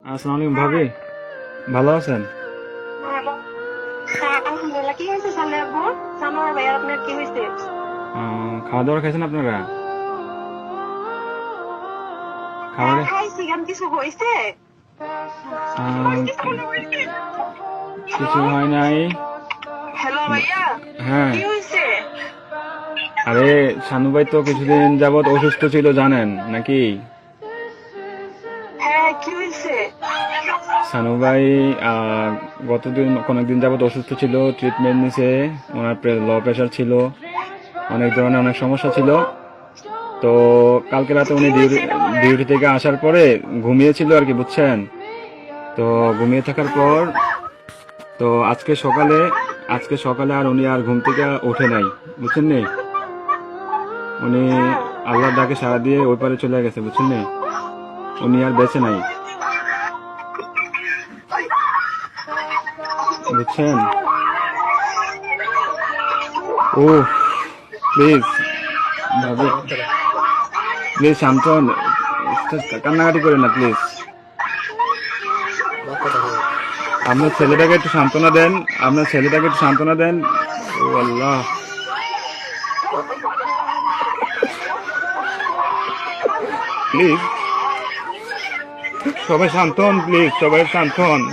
আসসালামু আলাইকুম ভাবি, ভালো আছেন? হ্যালো। হ্যাঁ, আলহামদুলিল্লাহ। কি হয়েছে সামনে আব্বু? সানোয়ার ভাই আপনার কি হয়েছে? খাওয়া দাওয়া খাইছেন আপনারা? হ্যাঁ খাবারে খাইছি, কেন কিছু হয়েছে? কিছু হয় নাই। হ্যালো ভাইয়া, হ্যাঁ, কি হয়েছে? আরে শানু ভাই তো কিছুদিন যাবত অসুস্থ ছিল জানেন নাকি? হ্যাঁ কি হয়েছে? শানু ভাই কয়েকদিন যাবত অসুস্থ ছিল, ট্রিটমেন্ট নিছে। ওনার লো প্রেশার ছিল, অনেক ধরনের অনেক সমস্যা ছিল। তো কালকে রাতে কি উনি হয়েছে এটা বলেন? ডিউটি থেকে আসার পরে ঘুমিয়েছিল আর কি, বুঝছেন? তো ঘুমিয়ে থাকার হ্যাঁ। পর তো আজকে সকালে আর উনি আর ঘুম থেকে ওঠে নাই, বুঝছেন নি? উনি হ্যাঁ। আল্লাহর ডাকে সাড়া দিয়ে ওই পারে চলে গেছে, বুঝছেন নি? উনি আর বেঁচে নাই, বুঝছেন? ও প্লিজ ভাবি, প্লিজ শান্ত হন, কান্নাকাটি করেন না প্লিজ। আপনার ছেলেটাকে একটু সান্ত্বনা দেন, আপনার ছেলেটাকে একটু সান্ত্বনা দেন। ও আল্লাহ, প্লিজ সবাই শান্ত হন, প্লিজ সবাই শান্ত হন।